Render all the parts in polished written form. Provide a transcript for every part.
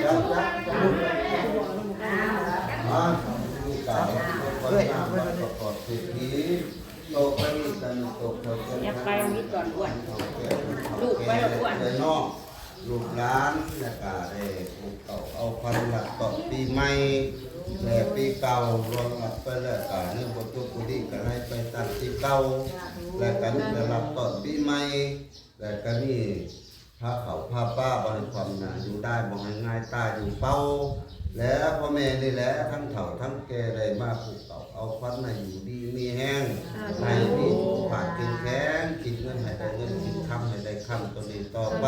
จับมาลูกสาวคนงานมาประกอบพิธีโตไปกันโตเขาจะ อยากไปตรงนี้ก่อนอ้วนลูกไปแล้วอ้วน ไปนอกลูกหลานแล้วก็ได้ลูกเก่าเอาพันหลักต่อปีใหม่และปีเก่ารวมหลับไปแล้วก็เรื่องบทกุฎีก็ให้ไปตัดปีเก่าและก็นี่จะหลับต่อปีใหม่และก็นี่พระเขาพระป้าบริความน่ะอยู่ได้บ่ให้ง่ายตาอยู่เป้าแล้วพ่อแม่นี่แหละทั้งเฒ่าทั้งแก่ได้มาผูกเก่าเอาควันในอยู่ดีมีแห้งในมีผาดกินแข็งคิดเงินให้ได้เงินคิดคำให้ได้คำตัวนี้ต่อไป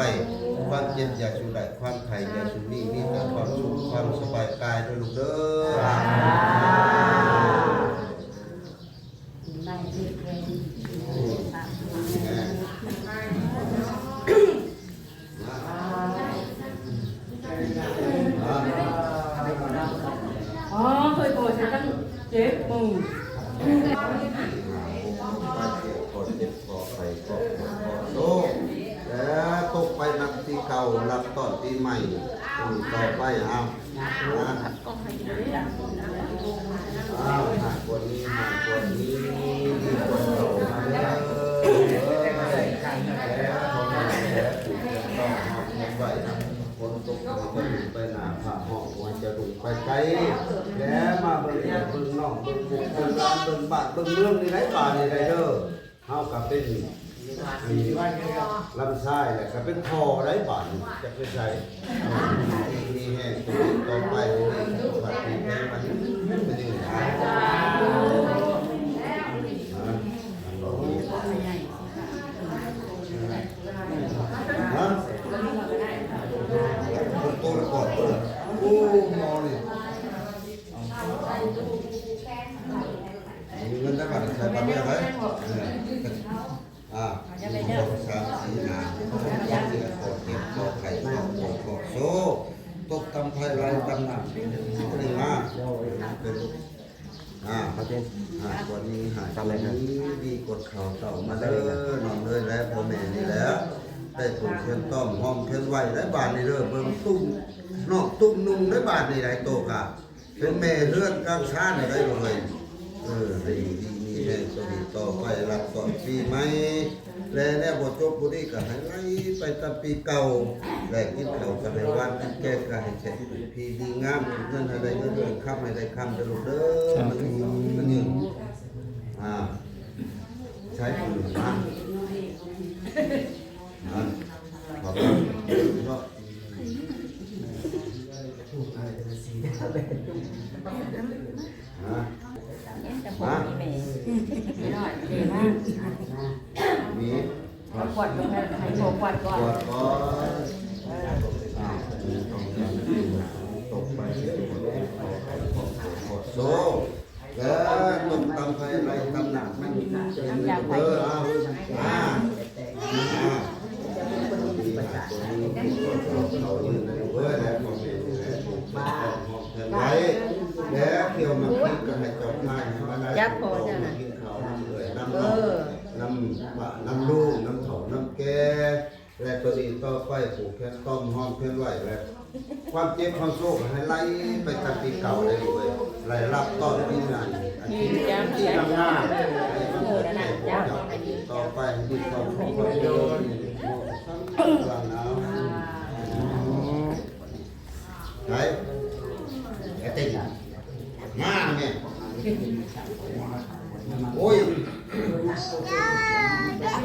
ความเจ็บอย่าชูได้ความไข่อย่าชูนี่มีแต่ความสุขความสบายกายด้วยลูกเด้อ๋อเคยโกรธฉันตั้งเจ็บมือ เจ็บคอไข่ก็โตแล้วตกไปนับที่เก่ารับต้นปีใหม่ต่อไปเอาหากวันนี้หากวันนี้ดีกว่าเก่ามาแล้วต้องไหวคนตกไปก็ถึงไปหนาผ่าห้องวันจะดุไปไกลแล้วมาเบิ่งเบิ่งน้องเบิ่งบุกเบิ่งร้านเบิ่งบ้านเบิ่งเมืองนี่ไรป่านี่ไรเด้อเฮากับเป็นลำไส้แหละก็เป็นคอไรป่านี่จะเป็นไรมีแห้งตัวต่อไปนี่ปฏิแห้งมันเป็นยังไงตัวละก่อนโอ้มอนี่มีเงินได้บัตรใช้บัตรไม่ได้สามสี่หาขอเก็บขอไข่ขอโซ่ตกตำไทยไรตำหนักนี่มาเป็นลูกวันนี้หายวันนี้ดีกดเข่าเต่ามาเด้อนอนเลยแล้วพ่อแม่นี่แล้วได้ถูกเชิญต้อมห้องเชิญไหวได้บาทนี่เด้อเบิ่งตุ้มนอกตุ้มนุ่งได้บาทนี่ได้โตกะเป็นแม่เลื่อนกลางชาติได้เลยได้อยู่ดีมีแม่ตัวนี้ต่อไปรับก่อนปีใหม่แล้วบทจบบุรีก็ให้ไล่ไปตามปีเก่าและกินข้าวกันในวันกินแก้ก็ให้เสร็จพีดีงามเงินให้ได้เงินข้ามให้ได้ข้ามจะลูกเด้อมันยืนใช้ปืนนะขอบคุณก็มีขวดลงให้โผล่ขวดก่อนตกไปโซ่แล้วตกตำไฟอะไรตำหนักมันเป็นเบอร์เขายืนเบอร์แล้วผมเป็นไว้แล้วเที่ยวมาคิดก็ให้จบง่ายมาได้กินข้าวน้ำเลยน้ำลูกน้ำเถาน้ำแก่และตัวนี้ต่อไปผูกแขนต้อมห้องเพื่อนไหวแล้วความเจ็บความโศกให้ไล่ไปตัดปีเก่าเลยด้วยไล่รับต้อนที่งานที่ทำงานต่อไปที่ต้องความโยนหลังเอาไหนแกติดมาเนี่ยโอ้ย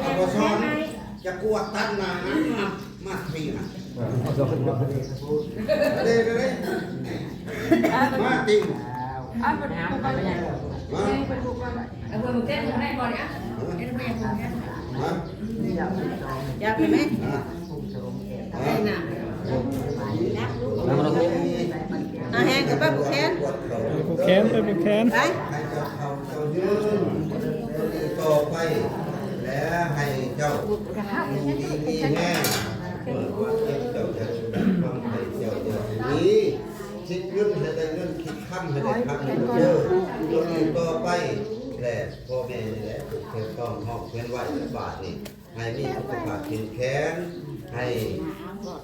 เอาซ้อนจะกวดตัดหนามาปีนะเลยมาติงเอาไปผูกก่อนเอาไปผูกเต้นให้ก่อนนะเต้นไม่ผูกแค่อยากไปไหมได้น่ะแห้งกับป้าผูกแขนผูกแขนไปผูกแขนไปต่อไปแล้วให้เจ้าดีมีแม่เจ้าจะสุดฟังให้เจ้านี้คิดเงินให้ได้เงินคิดค่ำให้ได้ค่ำเยอะตัวนี้ต่อไปแหละพ่อแม่นี่แหละเพื่อต้องห้องเพื่อนไหวบาทนี่ให้มีสุขภาพแข็งแรงให้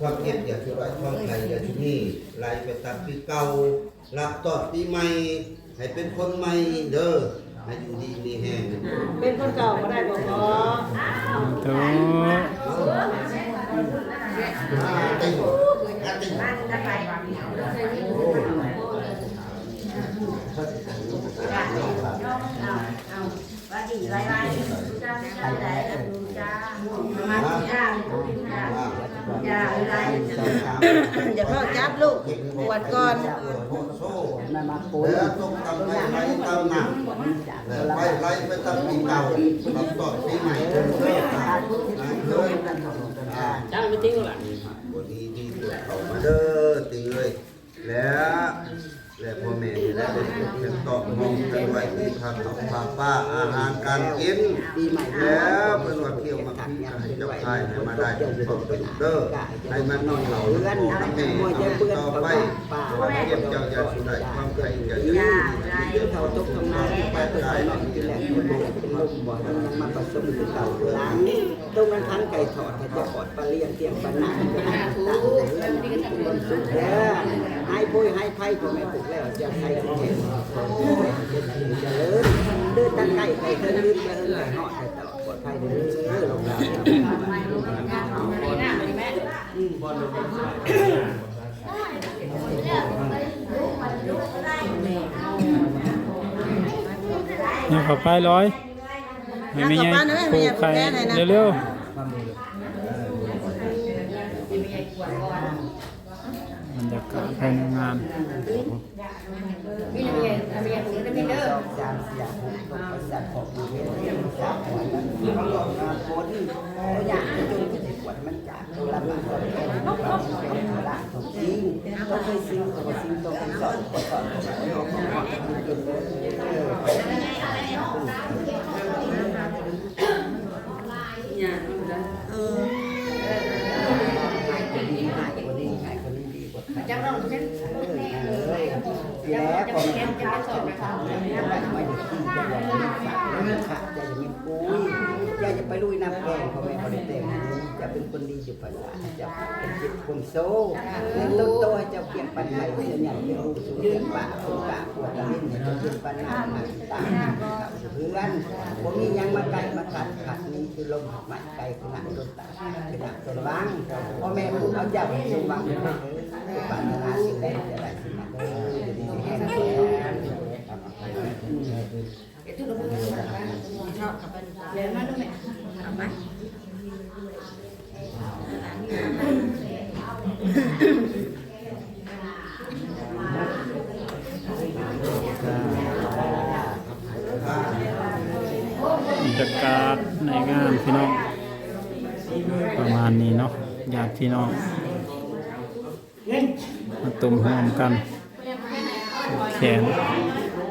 ความเก็บอย่าชุดไว้ท้องไทยอย่าชุดนี้ไล่ไปตัดปีเก่ารับต่อปีใหม่ให้เป็นคนใหม่เด้อให้อยู่ดีมีแห้ง เป็นคนเก่าก็ได้บ่พอ โถ่ ติงติง ว่าดีไรไรจ้าจ้าได้จ้ามาจ้าจ้าไร อย่าเพิ่งจับลูกปวดก่อน มามาปูแล้วต้องทำให้ไล่เต้าหนักไล่ไปตัดปีเก่ารับต่อปีใหม่เริ่มเริ่มจ้าไม่ทิ้งหรอก วันนี้ดีเข้ามาเด้อตีเลยแล้วพ่อแม่นี่แหละเป็นตอกมองกันไว้ที่พาเขาพาป้าอาหารการกินแล้วเป็นว่าเที่ยวมาพิจารณาเจ้าชายให้มาได้ทุกคนเป็นเด้อให้มันนอนเหล่าลูกพ่อแม่ต่อไปเยี่ยมเจ้าอย่าสุดได้ความใครจะยืนเขาตกทำงานไปได้หรอกที่แหละคนโบเป็นลูกบ่ทั้งยังมาผสมกับเต่าหลังตรงนั้นทั้งไก่ทอดให้จะปอดปลาเลี้ยงเตียงปลาหนังต่างๆคนสุดแล้วให้ปุ้ยให้ไผ่พ่อแม่ปลูกแล้วจะใครจะเห็นจะเลิศเดินตั้งไก่ไก่เดินลืมไปเดินไหนเหาะแต่ตลอดปลอดภัยเด้อลงดาวเนี่ยขอไปร้อยให้ไม่ยังผูกไข่เร็วๆบรรยากาศภายในงาน มีอะไรมีอะไรถึงจะมีเด้อ จานเสียผมต้องประสานของผู้เรียนเรียนสามวันเขาหลอกงานคนเขาอยากจะจนจะได้ปวดมันจากตัวละบาทตัวแค่เราต้องละของจริงต้องเคยซื้อตัวซื้อตัวเป็นสอนตัวสอนของเขาจนเนี่ยจังเราเช่น แล้วผมขาดจะไม่ทำไม่ได้กินจะไม่ขาดจะไม่ปุ้ยอยากจะไปลุยน้ำแกงเขาไม่เขาได้แต่งจะเป็นคนดีอยู่ปัญญาจะเป็นจิตคนโซ่เงินต้นโตให้เจ้าเปลี่ยนปัญหาเป็นอย่างเป็นรูปสูงเรียนป่าคนป่าปวดตะลิ่นจะเป็นปัญหาหนักตาเพื่อนผมมียังมาไกลมาขัดนี้คือลมหายใจขนาดต้นตาขนาดต้นวังพ่อแม่พูดเอาเจ้าสูงวังเลยปัญหาสิ่งใดอะไรสิ่งนั้นดีแห้งแล้ทุกคนชอบกับเรียนมาด้วยไหมเอาไหม บรรยากาศในงานพี่น้องประมาณนี้เนาะญาติพี่น้องมาตุ่มหอมกันแขน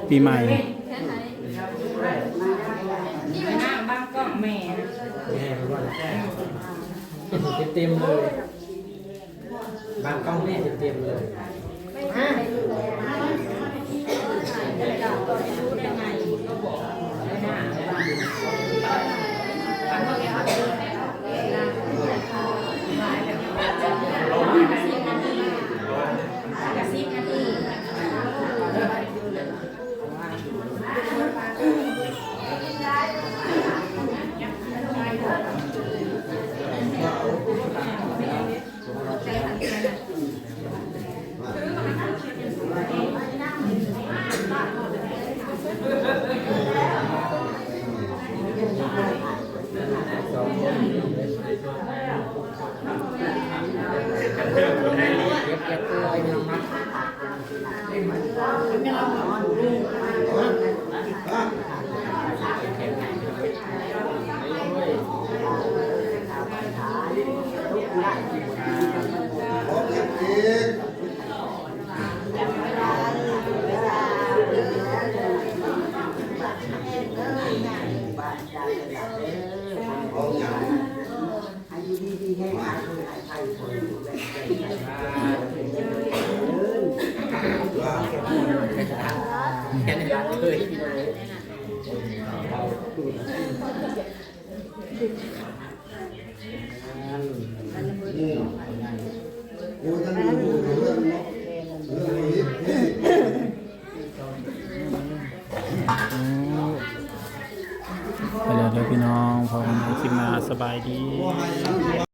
ปีใหม่ นี่เป็นหน้าบ้านก็แม่เต็มเลยบางกล้องแม่เต็มเลย ไปแล้วเด้อพี่น้องพอกันใหม่คลิปหน้าสบายดี